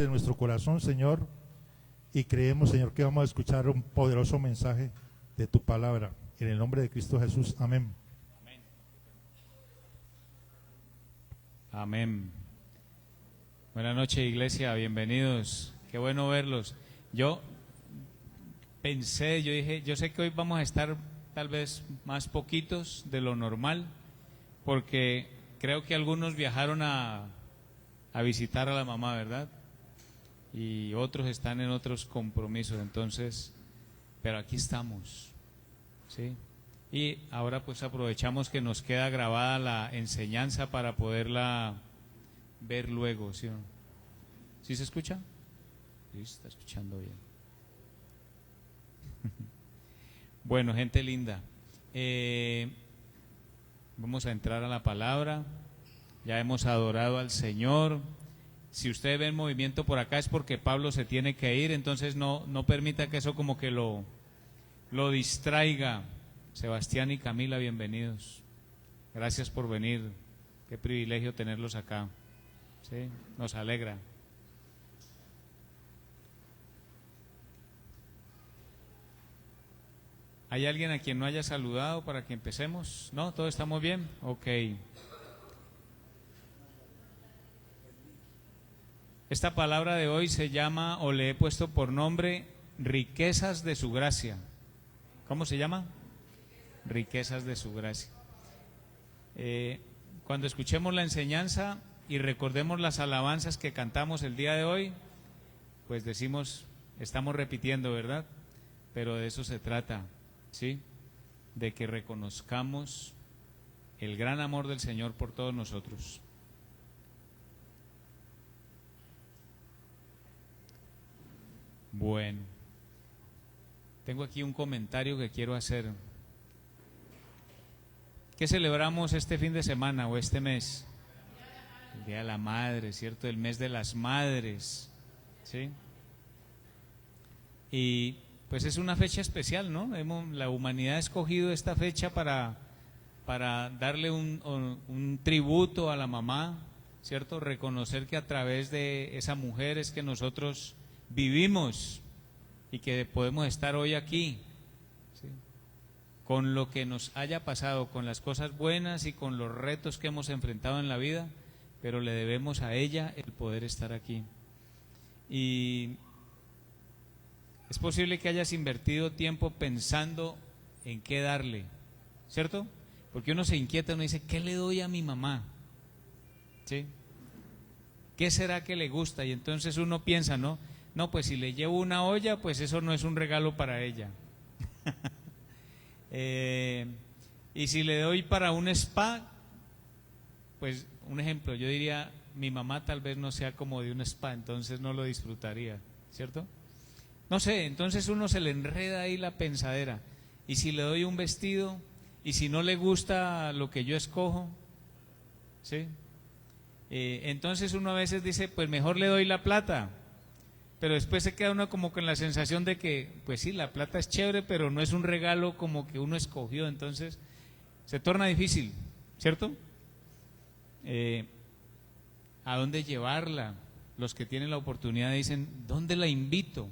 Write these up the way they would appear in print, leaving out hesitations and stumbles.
de nuestro corazón, Señor, y creemos, Señor, que vamos a escuchar un poderoso mensaje de tu palabra. En el nombre de Cristo Jesús, amén. Amén. Buenas noches, iglesia, bienvenidos. Qué bueno verlos. Yo dije, yo sé que hoy vamos a estar tal vez más poquitos de lo normal, porque creo que algunos viajaron a visitar a la mamá, ¿verdad? Y otros están en otros compromisos, entonces, pero aquí estamos, ¿sí? Y ahora pues aprovechamos que nos queda grabada la enseñanza para poderla ver luego, ¿sí o no? ¿Sí se escucha? Sí, se está escuchando bien. Bueno, gente linda, vamos a entrar a la palabra. Ya hemos adorado al Señor. Si usted ve el movimiento por acá es porque Pablo se tiene que ir, entonces no permita que eso como que lo distraiga. Sebastián y Camila, bienvenidos. Gracias por venir. Qué privilegio tenerlos acá. ¿Sí? Nos alegra. ¿Hay alguien a quien no haya saludado para que empecemos? ¿No? ¿Todos estamos bien? Ok. Esta palabra de hoy se llama, o le he puesto por nombre, riquezas de su gracia. ¿Cómo se llama? Riquezas de su gracia. Cuando escuchemos la enseñanza y recordemos las alabanzas que cantamos el día de hoy, pues decimos, estamos repitiendo, ¿verdad? Pero de eso se trata, ¿sí? De que reconozcamos el gran amor del Señor por todos nosotros. Bueno, tengo aquí un comentario que quiero hacer. ¿Qué celebramos este fin de semana o este mes? El Día de la Madre, ¿cierto? El mes de las madres, ¿sí? Y pues es una fecha especial, ¿no? La humanidad ha escogido esta fecha para darle un tributo a la mamá, ¿cierto? Reconocer que a través de esa mujer es que nosotros vivimos y que podemos estar hoy aquí, ¿sí? Con lo que nos haya pasado, con las cosas buenas y con los retos que hemos enfrentado en la vida, pero le debemos a ella el poder estar aquí. Y es posible que hayas invertido tiempo pensando en qué darle, ¿cierto? Porque uno se inquieta, uno dice, ¿qué le doy a mi mamá? ¿Sí? ¿Qué será que le gusta? Y entonces uno piensa, ¿no? No, pues si le llevo una olla, pues eso no es un regalo para ella. Y si le doy para un spa, pues un ejemplo, yo diría, mi mamá tal vez no sea como de un spa, entonces no lo disfrutaría, ¿cierto? No sé, entonces uno se le enreda ahí la pensadera. Y si le doy un vestido, y si no le gusta lo que yo escojo, ¿sí? Entonces uno a veces dice, pues mejor le doy la plata. Pero después se queda uno como con la sensación de que, pues sí, la plata es chévere, pero no es un regalo como que uno escogió, entonces se torna difícil, ¿cierto? ¿A dónde llevarla? Los que tienen la oportunidad dicen, ¿dónde la invito?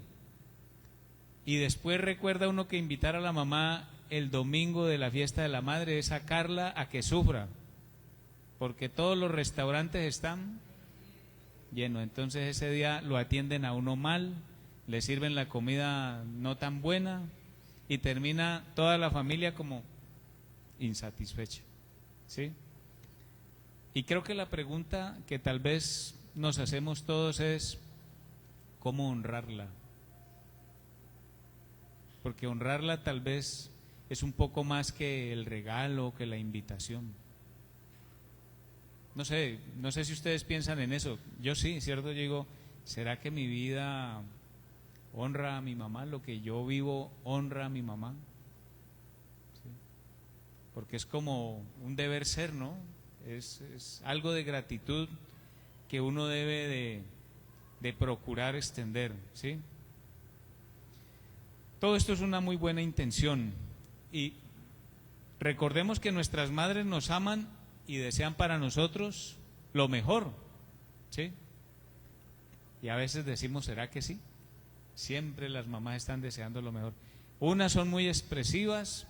Y después recuerda uno que invitar a la mamá el domingo de la fiesta de la madre es sacarla a que sufra, porque todos los restaurantes están lleno, entonces ese día lo atienden a uno mal, le sirven la comida no tan buena y termina toda la familia como insatisfecha, ¿sí? Y creo que la pregunta que tal vez nos hacemos todos es ¿cómo honrarla? Porque honrarla tal vez es un poco más que el regalo, que la invitación. No sé si ustedes piensan en eso. Yo sí, ¿cierto? Yo digo, ¿será que mi vida honra a mi mamá? ¿Lo que yo vivo honra a mi mamá? ¿Sí? Porque es como un deber ser, ¿no? Es algo de gratitud que uno debe de procurar extender, ¿sí? Todo esto es una muy buena intención y recordemos que nuestras madres nos aman y desean para nosotros lo mejor, ¿sí? Y a veces decimos, ¿será que sí? Siempre las mamás están deseando lo mejor. Unas son muy expresivas,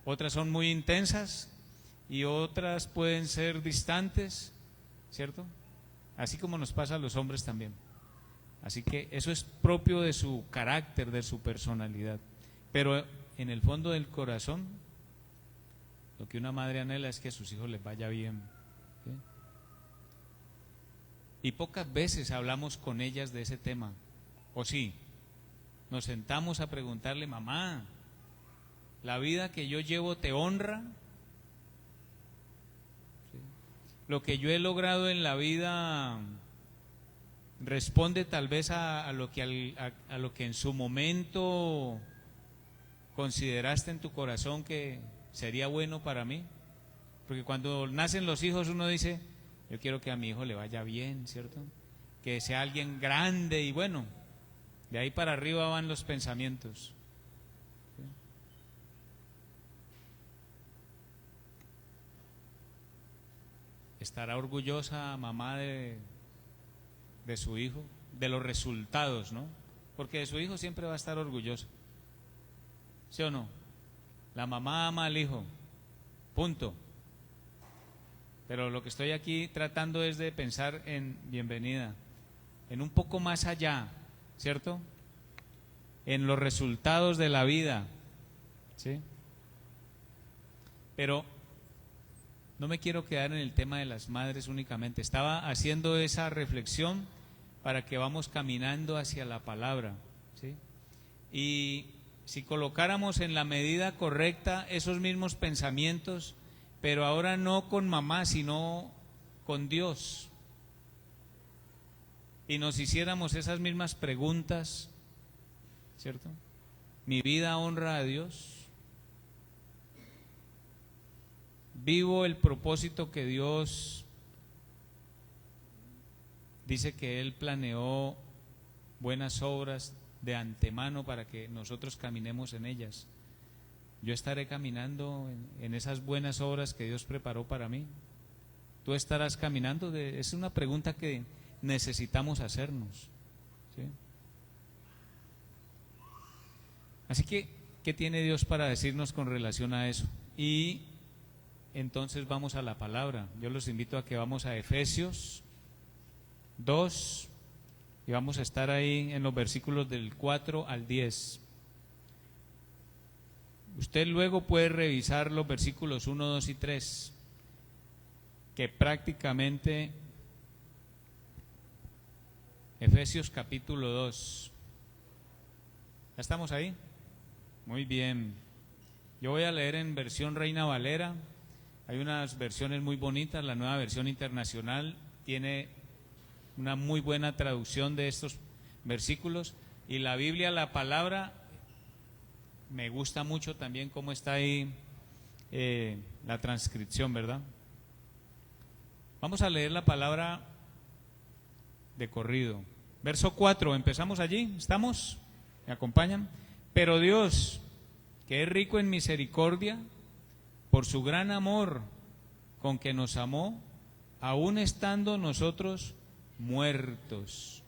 otras son muy intensas y otras pueden ser distantes, ¿cierto? Así como nos pasa a los hombres también. Así que eso es propio de su carácter, de su personalidad. Pero en el fondo del corazón, lo que una madre anhela es que a sus hijos les vaya bien, ¿sí? Y pocas veces hablamos con ellas de ese tema, ¿o sí? Nos sentamos a preguntarle, mamá, ¿la vida que yo llevo te honra? ¿Sí? ¿Lo que yo he logrado en la vida responde tal vez a lo que en su momento consideraste en tu corazón que sería bueno para mí? Porque cuando nacen los hijos uno dice, yo quiero que a mi hijo le vaya bien, ¿cierto? Que sea alguien grande y bueno, de ahí para arriba van los pensamientos. ¿Sí? ¿Estará orgullosa mamá de su hijo? De los resultados, ¿no? Porque de su hijo siempre va a estar orgullosa. ¿Sí o no? La mamá ama al hijo, punto. Pero lo que estoy aquí tratando es de pensar en bienvenida, en un poco más allá, ¿cierto? En los resultados de la vida, ¿sí? Pero no me quiero quedar en el tema de las madres únicamente. Estaba haciendo esa reflexión para que vamos caminando hacia la palabra, ¿sí? Y si colocáramos en la medida correcta esos mismos pensamientos, pero ahora no con mamá, sino con Dios, y nos hiciéramos esas mismas preguntas, ¿cierto? ¿Mi vida honra a Dios? ¿Vivo el propósito que Dios dice que Él planeó buenas obras de antemano para que nosotros caminemos en ellas? ¿Yo estaré caminando en esas buenas obras que Dios preparó para mí? ¿Tú estarás caminando? Es una pregunta que necesitamos hacernos, ¿sí? Así que, ¿qué tiene Dios para decirnos con relación a eso? Y entonces vamos a la palabra. Yo los invito a que vamos a Efesios 2 y vamos a estar ahí en los versículos del 4 al 10. Usted luego puede revisar los versículos 1, 2 y 3, que prácticamente Efesios capítulo 2. ¿Ya estamos ahí? Muy bien. Yo voy a leer en versión Reina Valera. Hay unas versiones muy bonitas. La Nueva Versión Internacional tiene una muy buena traducción de estos versículos. Y la Biblia, la palabra, me gusta mucho también cómo está ahí la transcripción, ¿verdad? Vamos a leer la palabra de corrido. Verso 4, empezamos allí, ¿estamos? ¿Me acompañan? Pero Dios, que es rico en misericordia, por su gran amor con que nos amó, aun estando nosotros muertos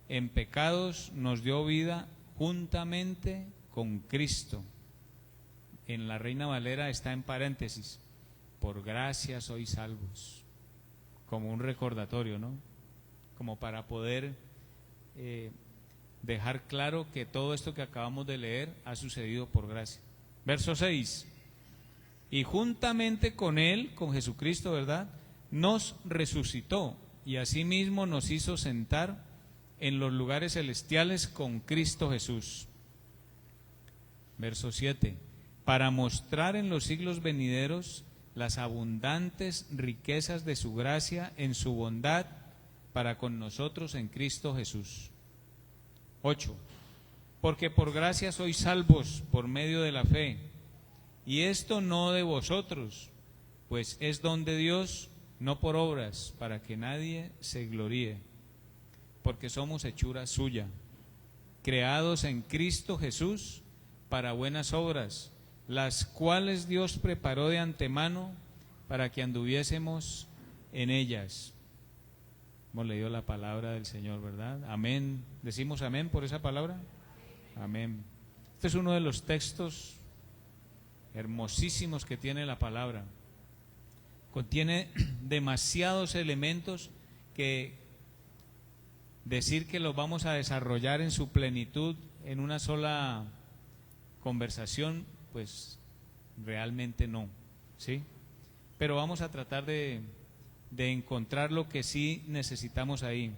en pecados, nos dio vida juntamente con Cristo. En la Reina Valera está en paréntesis, por gracia sois salvos, como un recordatorio, ¿no? Como para poder dejar claro que todo esto que acabamos de leer ha sucedido por gracia. Verso 6, y juntamente con Él, con Jesucristo, ¿verdad?, nos resucitó y asimismo nos hizo sentar en los lugares celestiales con Cristo Jesús. Verso 7, para mostrar en los siglos venideros las abundantes riquezas de su gracia en su bondad para con nosotros en Cristo Jesús. 8, porque por gracia sois salvos por medio de la fe, y esto no de vosotros, pues es don de Dios, no por obras, para que nadie se gloríe, porque somos hechura suya, creados en Cristo Jesús para buenas obras, las cuales Dios preparó de antemano para que anduviésemos en ellas. Hemos leído la palabra del Señor, ¿verdad? Amén. ¿Decimos amén por esa palabra? Amén. Este es uno de los textos hermosísimos que tiene la palabra. Contiene demasiados elementos que decir que los vamos a desarrollar en su plenitud en una sola conversación, pues realmente no, ¿sí? Pero vamos a tratar de encontrar lo que sí necesitamos ahí.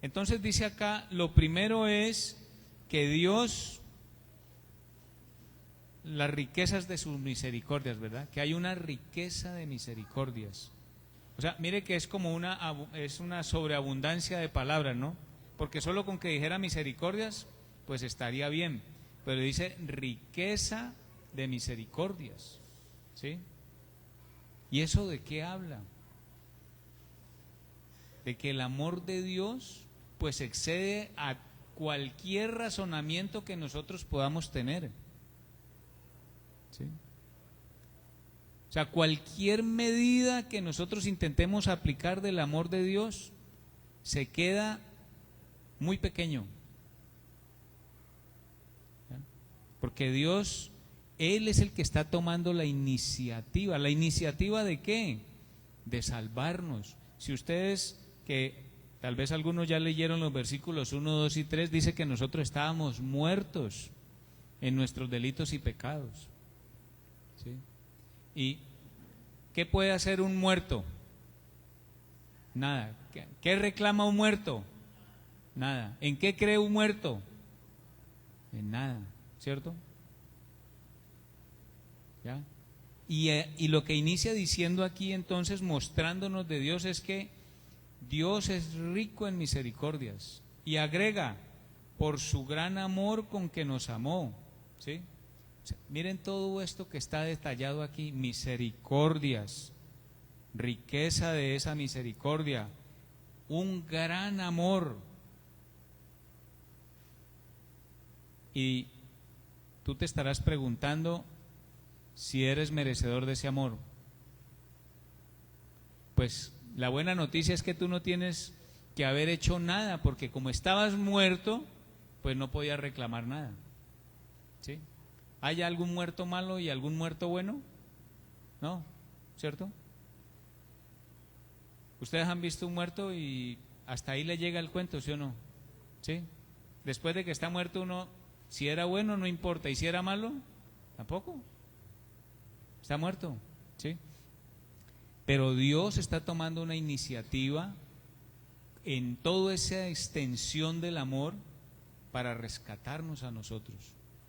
Entonces dice acá, lo primero es que Dios, las riquezas de sus misericordias, ¿verdad? Que hay una riqueza de misericordias. O sea, mire que es como una sobreabundancia de palabras, ¿no? Porque solo con que dijera misericordias, pues estaría bien. Pero dice riqueza de misericordias, ¿sí? ¿Y eso de qué habla? De que el amor de Dios, pues excede a cualquier razonamiento que nosotros podamos tener, ¿sí? O sea, cualquier medida que nosotros intentemos aplicar del amor de Dios se queda muy pequeño. ¿Ya? Porque Dios, Él es el que está tomando la iniciativa. ¿La iniciativa de qué? De salvarnos. Si ustedes, que tal vez algunos ya leyeron los versículos 1, 2 y 3, dice que nosotros estábamos muertos en nuestros delitos y pecados, ¿sí? ¿Y qué puede hacer un muerto? Nada. ¿Qué reclama un muerto? Nada. ¿En qué cree un muerto? En nada, ¿cierto? ¿Ya? Y lo que inicia diciendo aquí entonces, mostrándonos de Dios, es que Dios es rico en misericordias, y agrega, por su gran amor con que nos amó, ¿sí? O sea, miren todo esto que está detallado aquí: misericordias, riqueza de esa misericordia, un gran amor. Y tú te estarás preguntando si eres merecedor de ese amor. Pues la buena noticia es que tú no tienes que haber hecho nada, porque como estabas muerto, pues no podías reclamar nada, ¿sí? ¿Hay algún muerto malo y algún muerto bueno? No, ¿cierto? Ustedes han visto un muerto y hasta ahí le llega el cuento, ¿sí o no? ¿Sí? Después de que está muerto uno, si era bueno no importa, y si era malo, tampoco. Está muerto, ¿sí? Pero Dios está tomando una iniciativa en toda esa extensión del amor para rescatarnos a nosotros.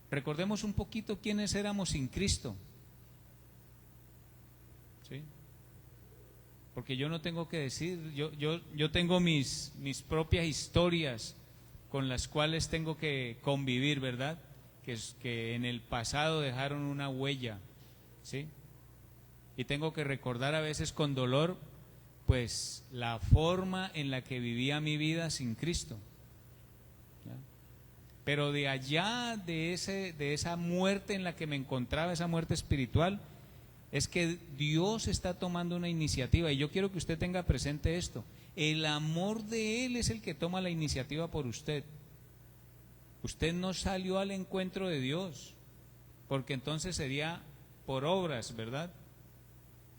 Recordemos un poquito quiénes éramos sin Cristo, ¿sí? Porque yo no tengo que decir, yo tengo mis propias historias con las cuales tengo que convivir, ¿verdad? Que en el pasado dejaron una huella, ¿sí? Y tengo que recordar a veces con dolor, pues, la forma en la que vivía mi vida sin Cristo, ¿ya? Pero de allá, de esa muerte en la que me encontraba, esa muerte espiritual, es que Dios está tomando una iniciativa. Y yo quiero que usted tenga presente esto: el amor de Él es el que toma la iniciativa por usted. Usted no salió al encuentro de Dios, porque entonces sería por obras, ¿verdad?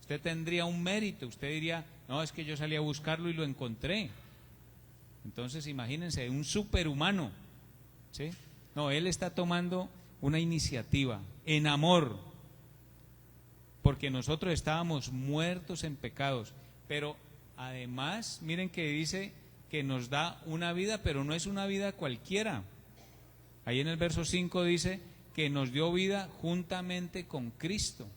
Usted tendría un mérito, usted diría, no, es que yo salí a buscarlo y lo encontré. Entonces imagínense, un superhumano, ¿sí? No, Él está tomando una iniciativa en amor, porque nosotros estábamos muertos en pecados, pero además, miren que dice que nos da una vida, pero no es una vida cualquiera. Ahí en el verso 5 dice que nos dio vida juntamente con Cristo.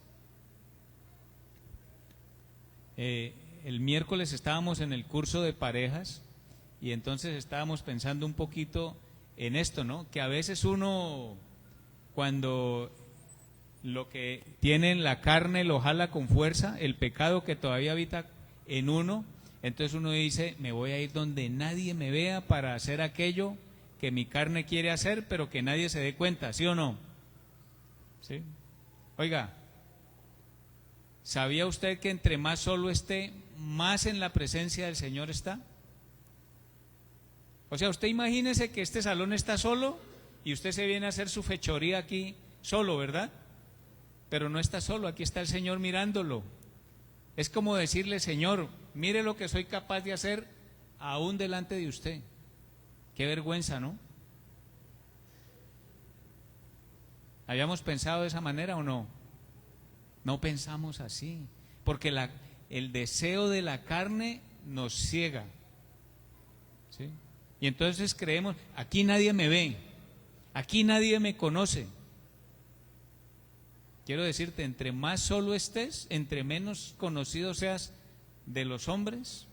El miércoles estábamos en el curso de parejas y entonces estábamos pensando un poquito en esto, ¿no? Que a veces uno, cuando lo que tiene en la carne lo jala con fuerza, el pecado que todavía habita en uno, entonces uno dice, me voy a ir donde nadie me vea para hacer aquello que mi carne quiere hacer, pero que nadie se dé cuenta, ¿sí o no? ¿Sí? Oiga, ¿sabía usted que entre más solo esté, más en la presencia del Señor está? O sea, usted imagínese que este salón está solo y usted se viene a hacer su fechoría aquí solo, ¿verdad? Pero no está solo, aquí está el Señor mirándolo. Es como decirle, Señor, mire lo que soy capaz de hacer aún delante de usted. Qué vergüenza, ¿no? ¿Habíamos pensado de esa manera o no? No pensamos así, porque el deseo de la carne nos ciega, ¿sí? Y entonces creemos, aquí nadie me ve, aquí nadie me conoce. Quiero decirte, entre más solo estés, entre menos conocido seas de los hombres,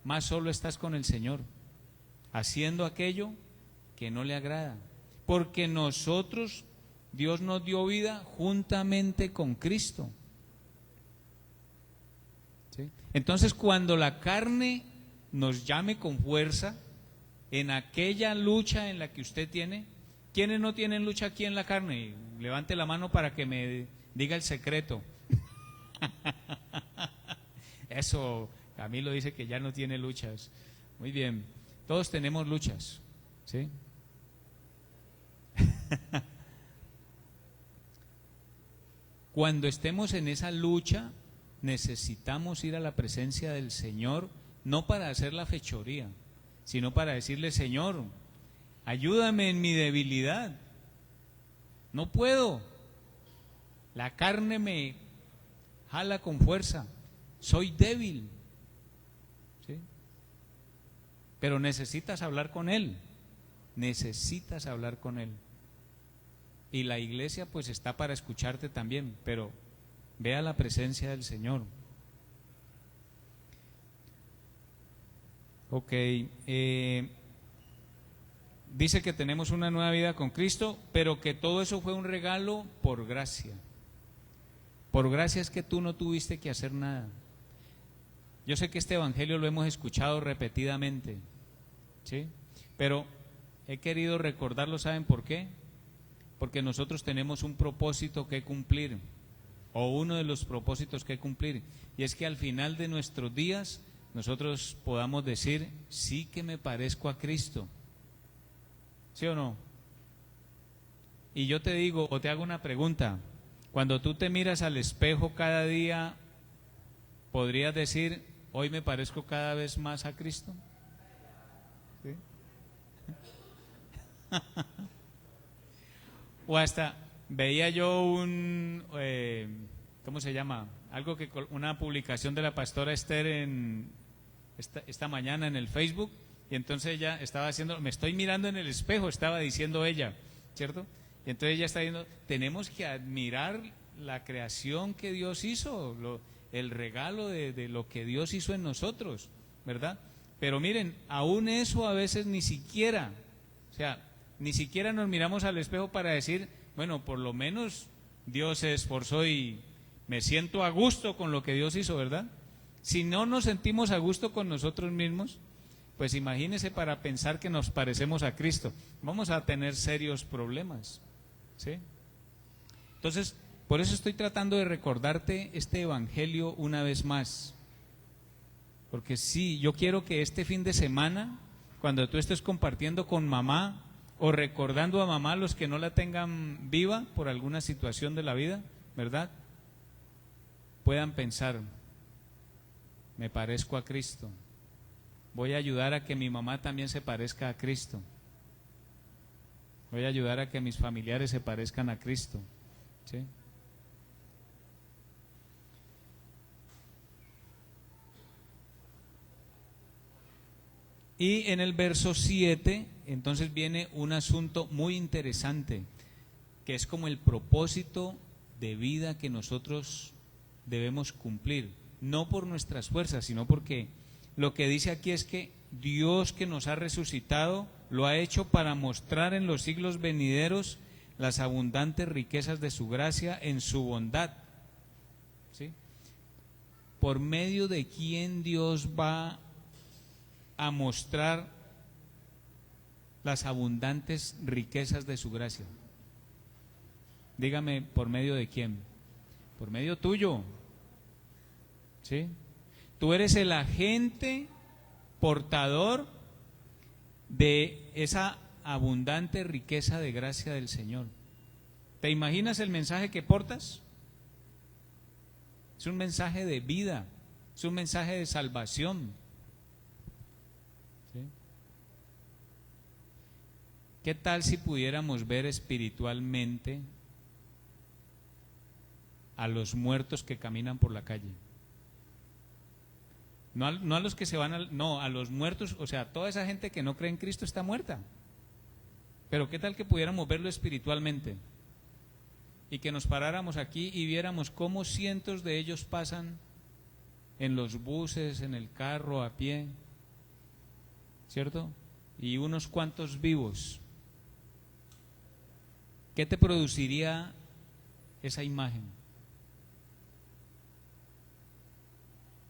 más solo estás con el Señor, haciendo aquello que no le agrada. Porque nosotros, Dios nos dio vida juntamente con Cristo. ¿Sí? Entonces, cuando la carne nos llame con fuerza, en aquella lucha en la que usted tiene, ¿quiénes no tienen lucha aquí en la carne? Levante la mano para que me diga el secreto. Eso, Camilo dice que ya no tiene luchas. Muy bien, todos tenemos luchas, ¿sí? Cuando estemos en esa lucha, necesitamos ir a la presencia del Señor, no para hacer la fechoría, sino para decirle, Señor, ayúdame en mi debilidad. No puedo. La carne me jala con fuerza. Soy débil. ¿Sí? Pero necesitas hablar con Él. Necesitas hablar con Él. Y la iglesia pues está para escucharte también, pero ve a la presencia del Señor. Ok, dice que tenemos una nueva vida con Cristo, pero que todo eso fue un regalo por gracia. Por gracia es que tú no tuviste que hacer nada. Yo sé que este evangelio lo hemos escuchado repetidamente, ¿sí? Pero he querido recordarlo, ¿saben por qué? Porque nosotros tenemos un propósito que cumplir, o uno de los propósitos que cumplir, y es que al final de nuestros días nosotros podamos decir, sí que me parezco a Cristo. ¿Sí o no? Y yo te digo, o te hago una pregunta, cuando tú te miras al espejo cada día, ¿podrías decir, hoy me parezco cada vez más a Cristo? ¿Sí? O hasta veía yo ¿cómo se llama? Algo que una publicación de la pastora Esther esta mañana en el Facebook, y entonces ella estaba haciendo, me estoy mirando en el espejo, estaba diciendo ella, ¿cierto? Y entonces ella está diciendo, tenemos que admirar la creación que Dios hizo, el regalo de lo que Dios hizo en nosotros, ¿verdad? Pero miren, aún eso a veces ni siquiera, o sea, ni siquiera nos miramos al espejo para decir, bueno, por lo menos Dios se esforzó y me siento a gusto con lo que Dios hizo, ¿verdad? Si no nos sentimos a gusto con nosotros mismos, pues imagínese para pensar que nos parecemos a Cristo. Vamos a tener serios problemas, ¿sí? Entonces, por eso estoy tratando de recordarte este evangelio una vez más. Porque sí, yo quiero que este fin de semana, cuando tú estés compartiendo con mamá, o recordando a mamá los que no la tengan viva por alguna situación de la vida, ¿verdad? Puedan pensar, me parezco a Cristo, voy a ayudar a que mi mamá también se parezca a Cristo, voy a ayudar a que mis familiares se parezcan a Cristo, ¿sí? Y en el verso 7, entonces viene un asunto muy interesante, que es como el propósito de vida que nosotros debemos cumplir, no por nuestras fuerzas, sino porque lo que dice aquí es que Dios que nos ha resucitado lo ha hecho para mostrar en los siglos venideros las abundantes riquezas de su gracia en su bondad, ¿sí? Por medio de quién Dios va a mostrar las abundantes riquezas de su gracia. Dígame, ¿por medio de quién? Por medio tuyo, ¿sí? Tú eres el agente portador de esa abundante riqueza de gracia del Señor. ¿Te imaginas el mensaje que portas? Es un mensaje de vida, es un mensaje de salvación. ¿Sí? ¿Qué tal si pudiéramos ver espiritualmente a los muertos que caminan por la calle? No a los que se van, no, a los muertos, o sea, toda esa gente que no cree en Cristo está muerta. Pero ¿qué tal que pudiéramos verlo espiritualmente? Y que nos paráramos aquí y viéramos cómo cientos de ellos pasan en los buses, en el carro, a pie, ¿cierto? Y unos cuantos vivos. ¿Qué te produciría esa imagen?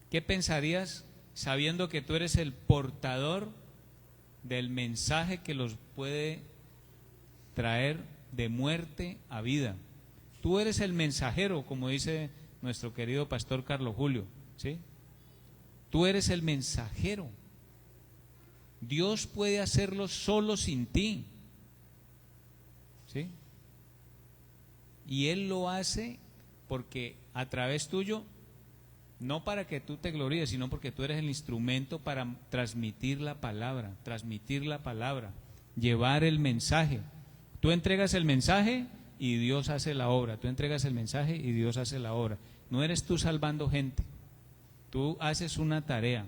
¿Qué pensarías sabiendo que tú eres el portador del mensaje que los puede traer de muerte a vida? Tú eres el mensajero, como dice nuestro querido pastor Carlos Julio, ¿sí? Tú eres el mensajero. Dios puede hacerlo solo sin ti, ¿sí? Y Él lo hace porque a través tuyo, no para que tú te gloríes, sino porque tú eres el instrumento para transmitir la palabra, llevar el mensaje. Tú entregas el mensaje y Dios hace la obra. Tú entregas el mensaje y Dios hace la obra. No eres tú salvando gente, tú haces una tarea.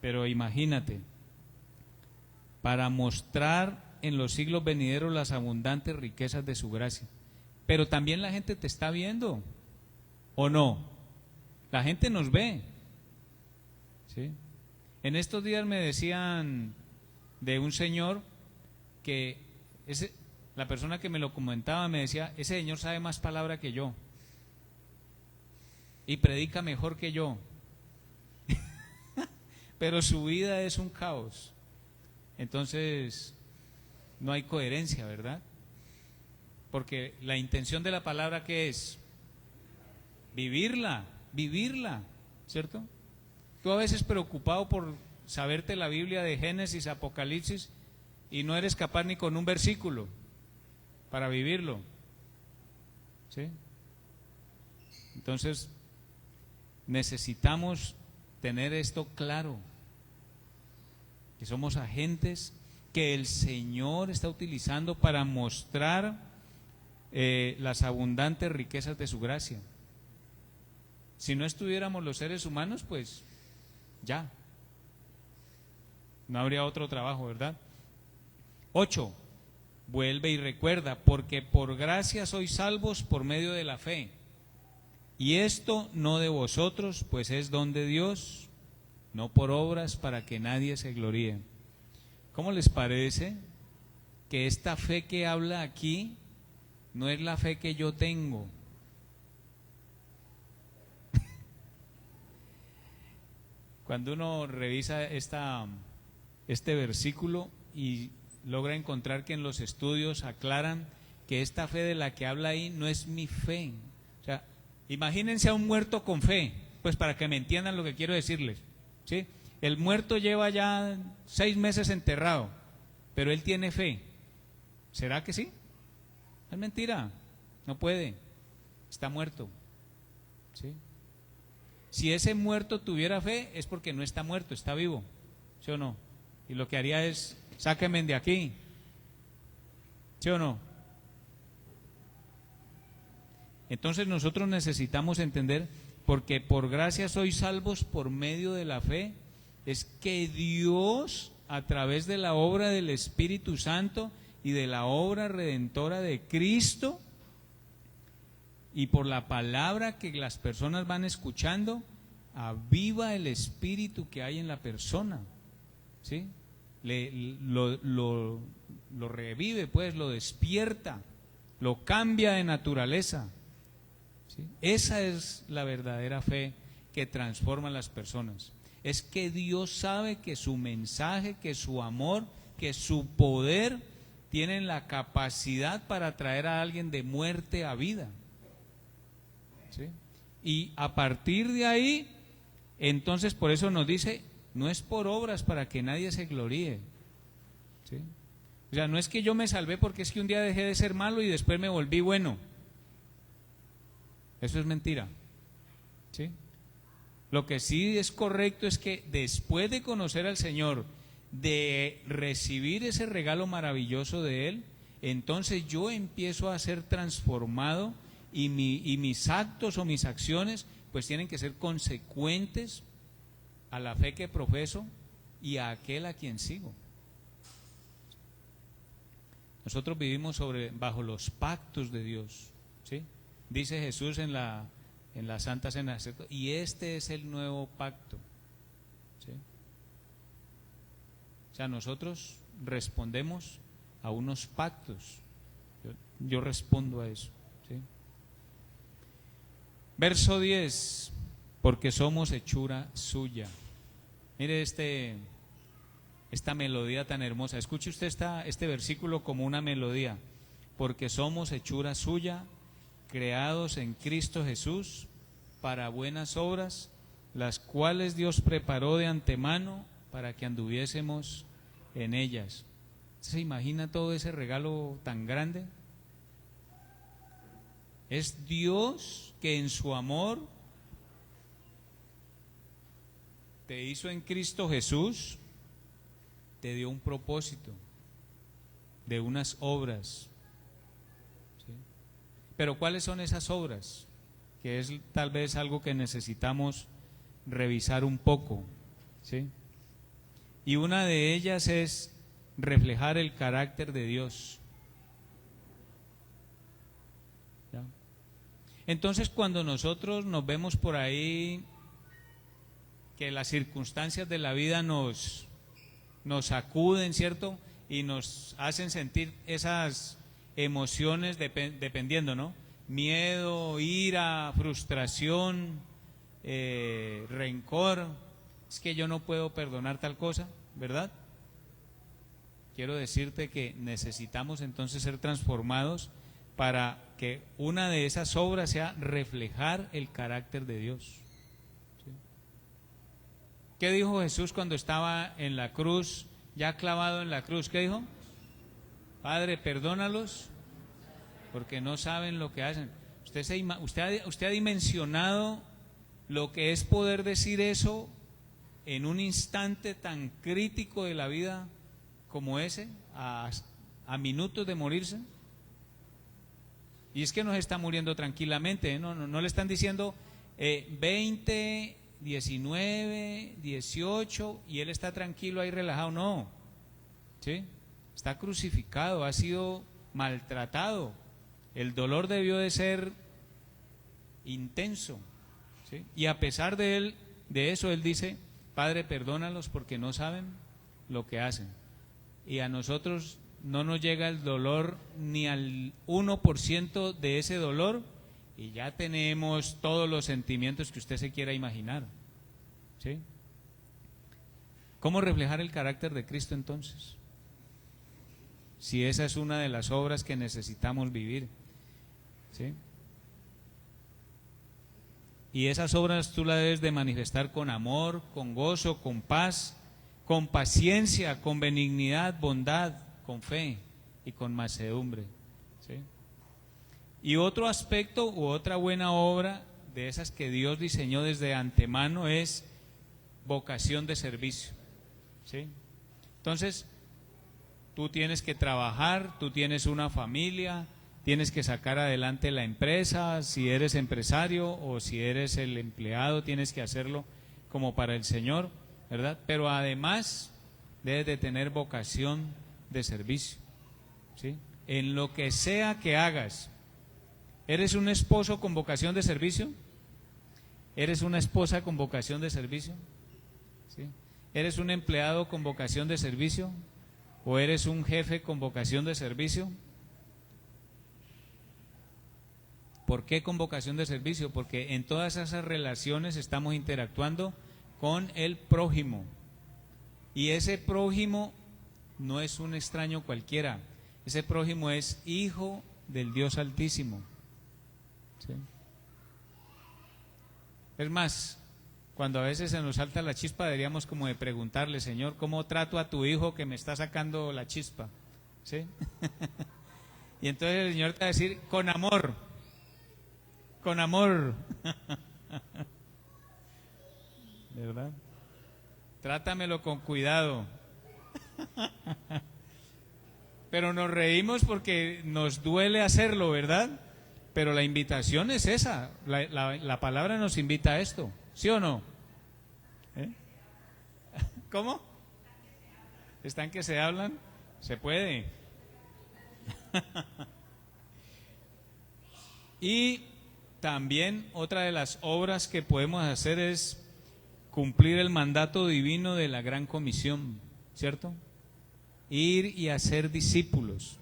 Pero imagínate, para mostrar en los siglos venideros las abundantes riquezas de su gracia. Pero también la gente te está viendo, ¿o no? La gente nos ve, ¿sí? En estos días me decían de un señor que la persona que me lo comentaba me decía, ese señor sabe más palabra que yo y predica mejor que yo, pero su vida es un caos. Entonces no hay coherencia, ¿verdad? Porque la intención de la palabra, ¿qué es? Vivirla, ¿cierto? Tú a veces preocupado por saberte la Biblia de Génesis, Apocalipsis, y no eres capaz ni con un versículo para vivirlo, ¿sí? Entonces necesitamos tener esto claro, que somos agentes que el Señor está utilizando para mostrar las abundantes riquezas de su gracia. Si no estuviéramos los seres humanos, pues ya, no habría otro trabajo, ¿verdad? 8. Vuelve y recuerda, porque por gracia sois salvos por medio de la fe. Y esto no de vosotros, pues es don de Dios, no por obras para que nadie se gloríe. ¿Cómo les parece que esta fe que habla aquí no es la fe que yo tengo? Cuando uno revisa este versículo y logra encontrar que en los estudios aclaran que esta fe de la que habla ahí no es mi fe. O sea, imagínense a un muerto con fe, pues para que me entiendan lo que quiero decirles, ¿sí? El muerto lleva ya 6 meses enterrado, pero él tiene fe. ¿Será que sí? Es mentira, no puede, está muerto, ¿sí? Si ese muerto tuviera fe, es porque no está muerto, está vivo, ¿sí o no? Y lo que haría es, sáquenme de aquí, ¿sí o no? Entonces nosotros necesitamos entender, porque por gracia sois salvos por medio de la fe, es que Dios, a través de la obra del Espíritu Santo y de la obra redentora de Cristo, y por la palabra que las personas van escuchando, aviva el espíritu que hay en la persona, ¿sí? Lo revive, pues, lo despierta, lo cambia de naturaleza, ¿sí? Esa es la verdadera fe que transforma a las personas. Es que Dios sabe que su mensaje, que su amor, que su poder tienen la capacidad para traer a alguien de muerte a vida, ¿sí? Y a partir de ahí, entonces por eso nos dice, no es por obras para que nadie se gloríe, ¿sí? O sea, no es que yo me salvé porque es que un día dejé de ser malo y después me volví bueno. Eso es mentira, ¿sí? Lo que sí es correcto es que después de conocer al Señor, de recibir ese regalo maravilloso de Él, entonces yo empiezo a ser transformado y mis actos o mis acciones pues tienen que ser consecuentes a la fe que profeso y a aquel a quien sigo. Nosotros vivimos bajo los pactos de Dios, ¿sí? Dice Jesús en la Santa Cena, ¿cierto? Y este es el nuevo pacto, ¿sí? O sea, nosotros respondemos a unos pactos. Yo respondo a eso, ¿sí? Verso 10, porque somos hechura suya. Mire esta melodía tan hermosa. Escuche usted este versículo como una melodía. Porque somos hechura suya, creados en Cristo Jesús para buenas obras, las cuales Dios preparó de antemano para que anduviésemos en ellas. ¿Se imagina todo ese regalo tan grande? Es Dios que en su amor te hizo en Cristo Jesús, te dio un propósito de unas obras, ¿sí? Pero ¿cuáles son esas obras? Que es tal vez algo que necesitamos revisar un poco, ¿sí? Y una de ellas es reflejar el carácter de Dios. ¿Ya? Entonces, cuando nosotros nos vemos por ahí que las circunstancias de la vida nos sacuden, ¿cierto? Y nos hacen sentir esas emociones dependiendo, ¿no? Miedo, ira, frustración, rencor. Es que yo no puedo perdonar tal cosa, ¿verdad? Quiero decirte que necesitamos entonces ser transformados para que una de esas obras sea reflejar el carácter de Dios. ¿Sí? ¿Qué dijo Jesús cuando estaba en la cruz, ya clavado en la cruz? ¿Qué dijo? Padre, perdónalos porque no saben lo que hacen. Usted ha dimensionado lo que es poder decir eso en un instante tan crítico de la vida como ese, a minutos de morirse. Y es que no se está muriendo tranquilamente, no le están diciendo 20, 19, 18 y él está tranquilo ahí relajado, no, ¿sí? Está crucificado, ha sido maltratado, el dolor debió de ser intenso, ¿sí? Y a pesar de eso él dice, Padre, perdónalos porque no saben lo que hacen. Y a nosotros no nos llega el dolor ni al 1% de ese dolor y ya tenemos todos los sentimientos que usted se quiera imaginar, ¿sí? ¿Cómo reflejar el carácter de Cristo entonces? Si esa es una de las obras que necesitamos vivir, ¿sí? Y esas obras tú las debes de manifestar con amor, con gozo, con paz, con paciencia, con benignidad, bondad, con fe y con mansedumbre, ¿sí? Y otro aspecto u otra buena obra de esas que Dios diseñó desde antemano es vocación de servicio, ¿sí? Entonces, tú tienes que trabajar, tú tienes una familia, tienes que sacar adelante la empresa, si eres empresario o si eres el empleado, tienes que hacerlo como para el Señor, ¿verdad? Pero además debes de tener vocación de servicio, ¿sí? En lo que sea que hagas. ¿Eres un esposo con vocación de servicio? ¿Eres una esposa con vocación de servicio? ¿Sí? ¿Eres un empleado con vocación de servicio? ¿O eres un jefe con vocación de servicio? ¿Por qué con vocación de servicio? Porque en todas esas relaciones estamos interactuando con el prójimo. Y ese prójimo no es un extraño cualquiera. Ese prójimo es hijo del Dios Altísimo, ¿sí? Es más, Cuando a veces se nos salta la chispa, deberíamos como de preguntarle, Señor, ¿cómo trato a tu hijo que me está sacando la chispa? ¿Sí? Y entonces el Señor te va a decir, con amor, con amor. ¿Verdad? Trátamelo con cuidado. Pero nos reímos porque nos duele hacerlo, ¿verdad? Pero la invitación es esa, la palabra nos invita a esto, ¿sí o no? ¿Eh? ¿Cómo? ¿Están que se hablan? Se puede. Y también otra de las obras que podemos hacer es cumplir el mandato divino de la Gran Comisión, ¿cierto? Ir y hacer discípulos.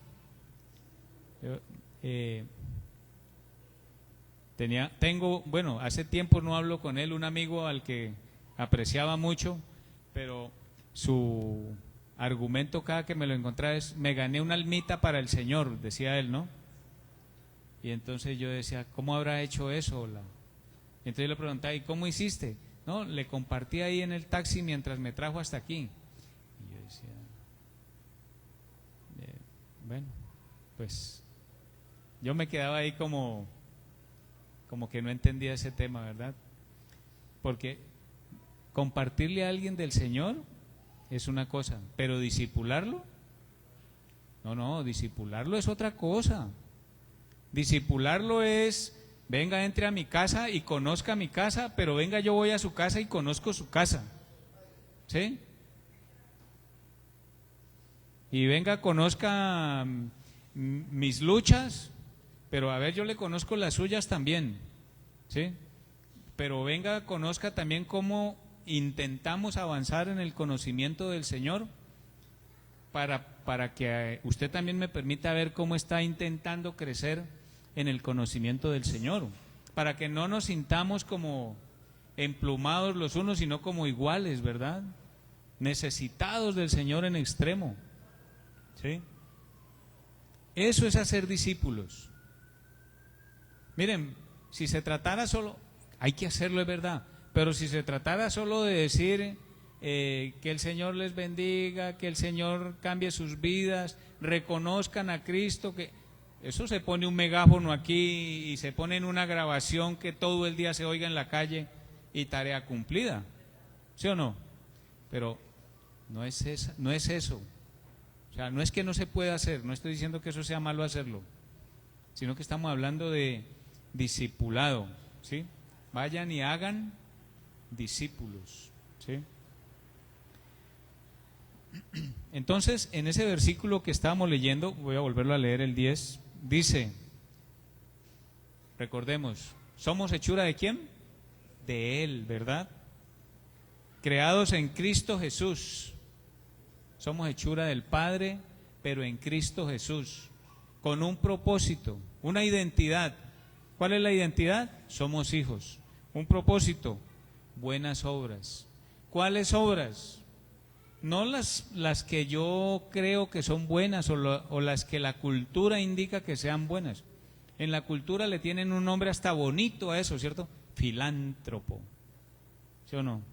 Bueno, hace tiempo no hablo con él, un amigo al que apreciaba mucho, pero su argumento cada que me lo encontraba es, me gané una almita para el Señor, decía él, ¿no? Y entonces yo decía, ¿cómo habrá hecho eso? Entonces yo le preguntaba, ¿y cómo hiciste? No, le compartí ahí en el taxi mientras me trajo hasta aquí. Y yo decía, bueno, pues yo me quedaba ahí como que no entendía ese tema, ¿verdad? Porque compartirle a alguien del Señor es una cosa, pero discipularlo, no, discipularlo es otra cosa. Discipularlo es, venga, entre a mi casa y conozca mi casa, pero venga, yo voy a su casa y conozco su casa, ¿sí? Y venga, conozca mis luchas, pero a ver, yo le conozco las suyas también, ¿sí? Pero venga, conozca también cómo intentamos avanzar en el conocimiento del Señor, para que usted también me permita ver cómo está intentando crecer en el conocimiento del Señor, para que no nos sintamos como emplumados los unos, sino como iguales, ¿verdad? Necesitados del Señor en extremo, ¿sí? Eso es hacer discípulos. Miren, si se tratara solo, hay que hacerlo, es verdad, pero si se tratara solo de decir que el Señor les bendiga, que el Señor cambie sus vidas, reconozcan a Cristo, que eso se pone un megáfono aquí y se pone en una grabación que todo el día se oiga en la calle y tarea cumplida, ¿sí o no? Pero no es eso. O sea, no es que no se pueda hacer, no estoy diciendo que eso sea malo hacerlo, sino que estamos hablando de discipulado, ¿sí? Vayan y hagan discípulos, ¿sí? Entonces, en ese versículo que estábamos leyendo, voy a volverlo a leer, el 10, dice, recordemos, ¿somos hechura de quién? De Él, ¿verdad? Creados en Cristo Jesús. Somos hechura del Padre, pero en Cristo Jesús, con un propósito, una identidad. ¿Cuál es la identidad? Somos hijos. Un propósito, buenas obras. ¿Cuáles obras? No las que yo creo que son buenas o las que la cultura indica que sean buenas. En la cultura le tienen un nombre hasta bonito a eso, ¿cierto? Filántropo, ¿sí o no?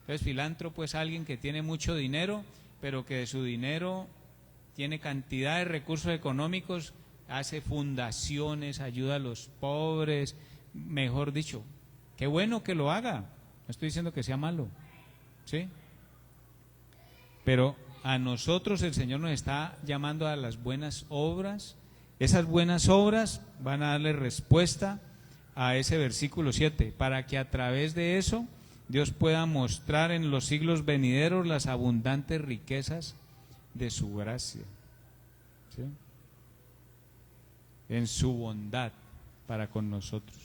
Entonces, filántropo es alguien que tiene mucho dinero, pero que de su dinero tiene cantidad de recursos económicos, hace fundaciones, ayuda a los pobres, mejor dicho, qué bueno que lo haga, no estoy diciendo que sea malo, ¿sí? Pero a nosotros el Señor nos está llamando a las buenas obras. Esas buenas obras van a darle respuesta a ese versículo 7, para que a través de eso Dios pueda mostrar en los siglos venideros las abundantes riquezas de su gracia, ¿sí? En su bondad para con nosotros.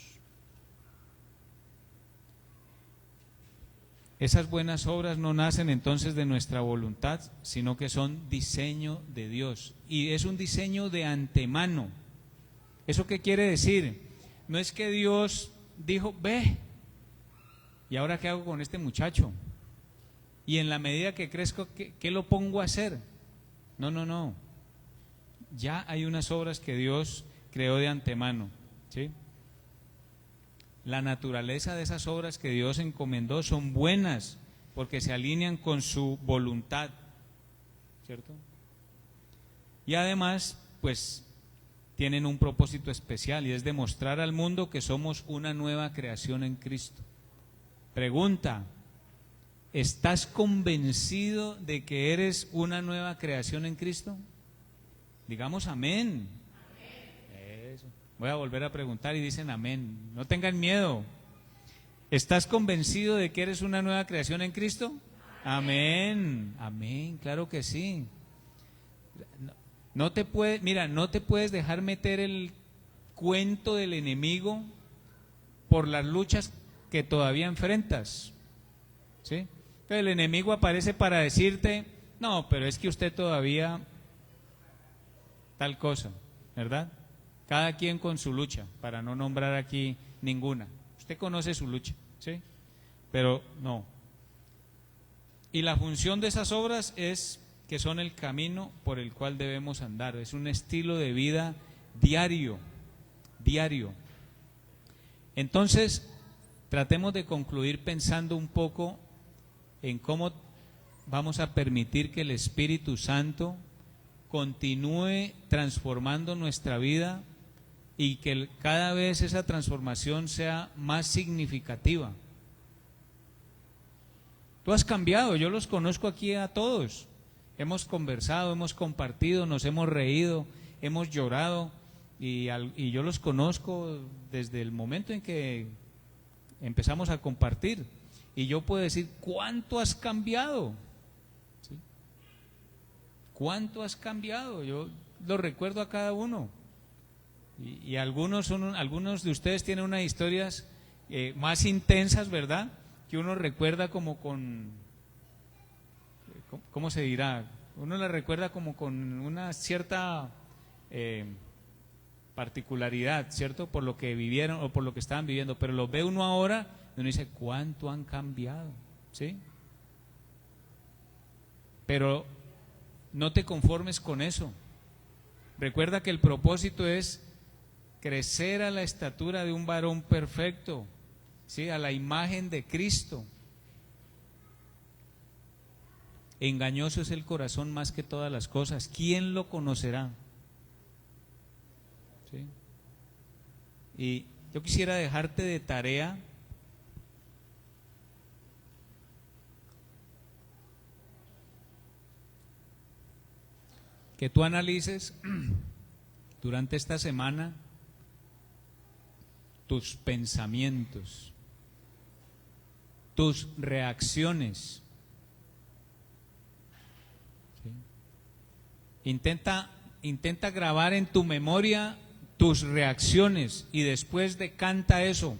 Esas buenas obras no nacen entonces de nuestra voluntad, sino que son diseño de Dios. Y es un diseño de antemano. ¿Eso qué quiere decir? No es que Dios dijo, ve, ¿y ahora qué hago con este muchacho? Y en la medida que crezco, ¿qué lo pongo a hacer? No. Ya hay unas obras que Dios creó de antemano, ¿sí? La naturaleza de esas obras que Dios encomendó son buenas porque se alinean con su voluntad, ¿cierto? Y además, pues, tienen un propósito especial y es demostrar al mundo que somos una nueva creación en Cristo. Pregunta: ¿estás convencido de que eres una nueva creación en Cristo? Digamos amén. Eso. Voy a volver a preguntar y dicen amén. No tengan miedo. ¿Estás convencido de que eres una nueva creación en Cristo? Amén. Amén, claro que sí. No te puedes dejar meter el cuento del enemigo por las luchas que todavía enfrentas, ¿sí? Entonces el enemigo aparece para decirte: no, pero es que usted todavía tal cosa, ¿verdad? Cada quien con su lucha, para no nombrar aquí ninguna. Usted conoce su lucha, ¿sí? Pero no. Y la función de esas obras es que son el camino por el cual debemos andar. Es un estilo de vida diario, diario. Entonces, tratemos de concluir pensando un poco en cómo vamos a permitir que el Espíritu Santo continúe transformando nuestra vida y que cada vez esa transformación sea más significativa. Tú has cambiado, yo los conozco aquí a todos. Hemos conversado, hemos compartido, nos hemos reído, hemos llorado y yo los conozco desde el momento en que empezamos a compartir. Y yo puedo decir: ¿cuánto has cambiado? ¿Sí? ¿Cuánto has cambiado? Yo lo recuerdo a cada uno. Y algunos de ustedes tienen unas historias más intensas, ¿verdad? Que uno recuerda como con, ¿cómo se dirá? Uno la recuerda como con una cierta particularidad, ¿cierto? Por lo que vivieron o por lo que estaban viviendo, pero lo ve uno ahora y uno dice: ¿cuánto han cambiado? ¿Sí? Pero no te conformes con eso. Recuerda que el propósito es crecer a la estatura de un varón perfecto, ¿sí? A la imagen de Cristo. Engañoso es el corazón más que todas las cosas. ¿Quién lo conocerá? ¿Sí? Y yo quisiera dejarte de tarea que tú analices durante esta semana tus pensamientos, tus reacciones. ¿Sí? Intenta grabar en tu memoria tus reacciones y después decanta eso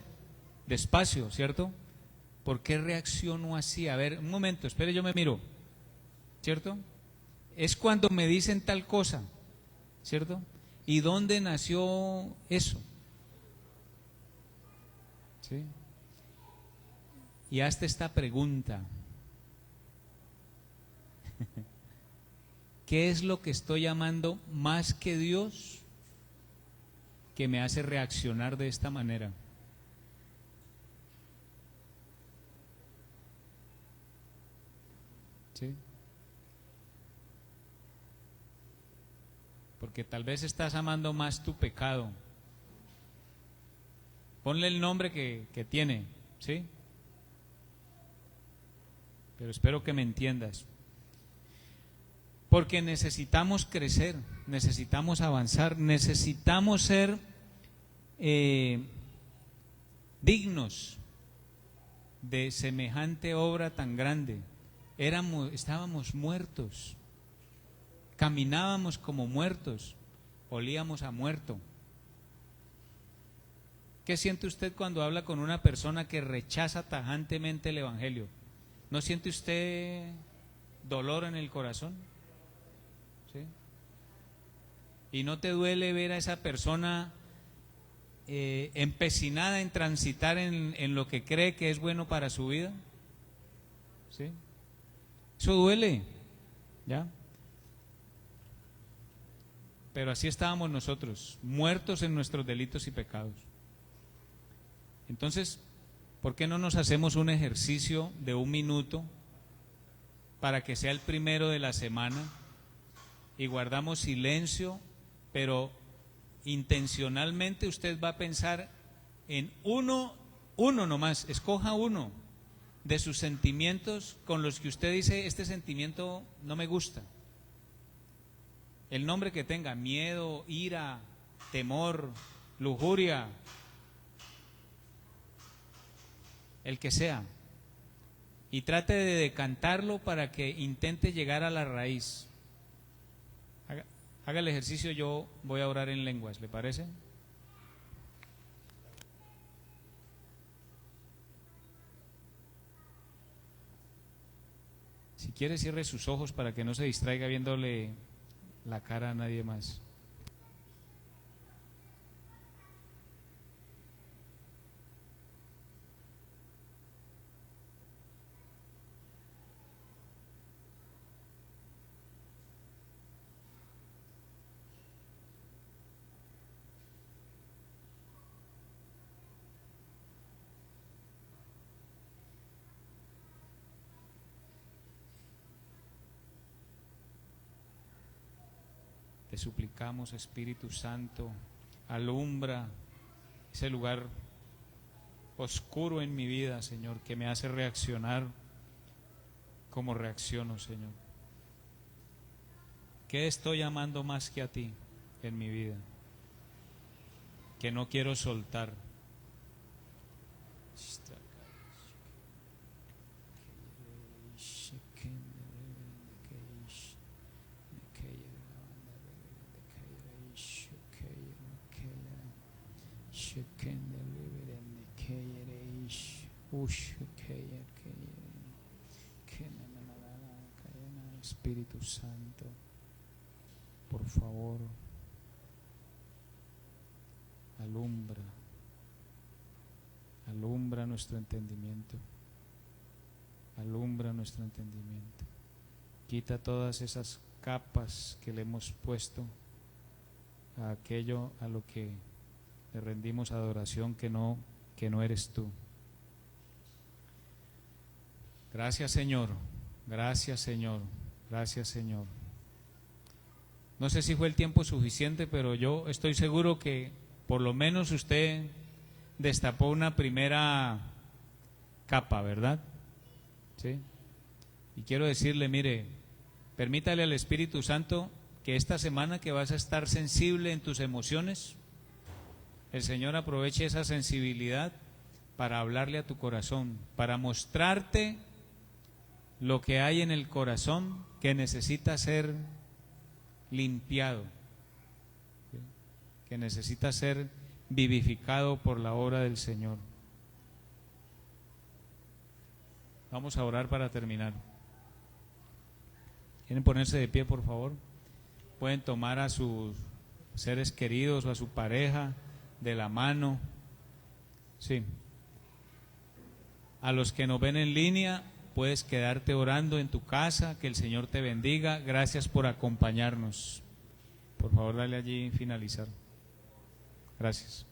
despacio, ¿cierto? ¿Por qué reacciono así? A ver, un momento, espere, yo me miro, ¿cierto? Es cuando me dicen tal cosa, ¿cierto? ¿Y dónde nació eso? ¿Sí? Y hazte esta pregunta: ¿qué es lo que estoy amando más que Dios que me hace reaccionar de esta manera? ¿Sí? Porque tal vez estás amando más tu pecado. Ponle el nombre que tiene, ¿sí? Pero espero que me entiendas. Porque necesitamos crecer, necesitamos avanzar, necesitamos ser dignos de semejante obra tan grande. Estábamos muertos, caminábamos como muertos, olíamos a muerto. ¿Qué siente usted cuando habla con una persona que rechaza tajantemente el Evangelio? ¿No siente usted dolor en el corazón? ¿Sí? ¿Y no te duele ver a esa persona empecinada en transitar en lo que cree que es bueno para su vida? ¿Sí? Eso duele, ¿ya? Pero así estábamos nosotros, muertos en nuestros delitos y pecados. Entonces, ¿por qué no nos hacemos un ejercicio de 1 minuto para que sea el primero de la semana y guardamos silencio, pero intencionalmente usted va a pensar en uno nomás, escoja uno de sus sentimientos con los que usted dice, este sentimiento no me gusta. El nombre que tenga, miedo, ira, temor, lujuria, el que sea. Y trate de decantarlo para que intente llegar a la raíz. Haga el ejercicio, yo voy a orar en lenguas, ¿le parece? Si quiere, cierre sus ojos para que no se distraiga viéndole la cara a nadie más. Te suplicamos, Espíritu Santo, alumbra ese lugar oscuro en mi vida, Señor, que me hace reaccionar como reacciono, Señor. ¿Qué estoy amando más que a ti en mi vida? Que no quiero soltar. Espíritu Santo, por favor, alumbra nuestro entendimiento, alumbra nuestro entendimiento. Quita todas esas capas que le hemos puesto a aquello a lo que le rendimos adoración que no eres tú. Gracias, Señor. Gracias, Señor. Gracias, Señor. No sé si fue el tiempo suficiente, pero yo estoy seguro que por lo menos usted destapó una primera capa, ¿verdad? ¿Sí? Y quiero decirle, mire, permítale al Espíritu Santo que esta semana que vas a estar sensible en tus emociones, el Señor aproveche esa sensibilidad para hablarle a tu corazón, para mostrarte lo que hay en el corazón que necesita ser limpiado, que necesita ser vivificado por la obra del Señor. Vamos a orar para terminar. ¿Quieren ponerse de pie, por favor? Pueden tomar a sus seres queridos o a su pareja de la mano. Sí. A los que nos ven en línea, puedes quedarte orando en tu casa, que el Señor te bendiga. Gracias por acompañarnos. Por favor, dale allí finalizar. Gracias.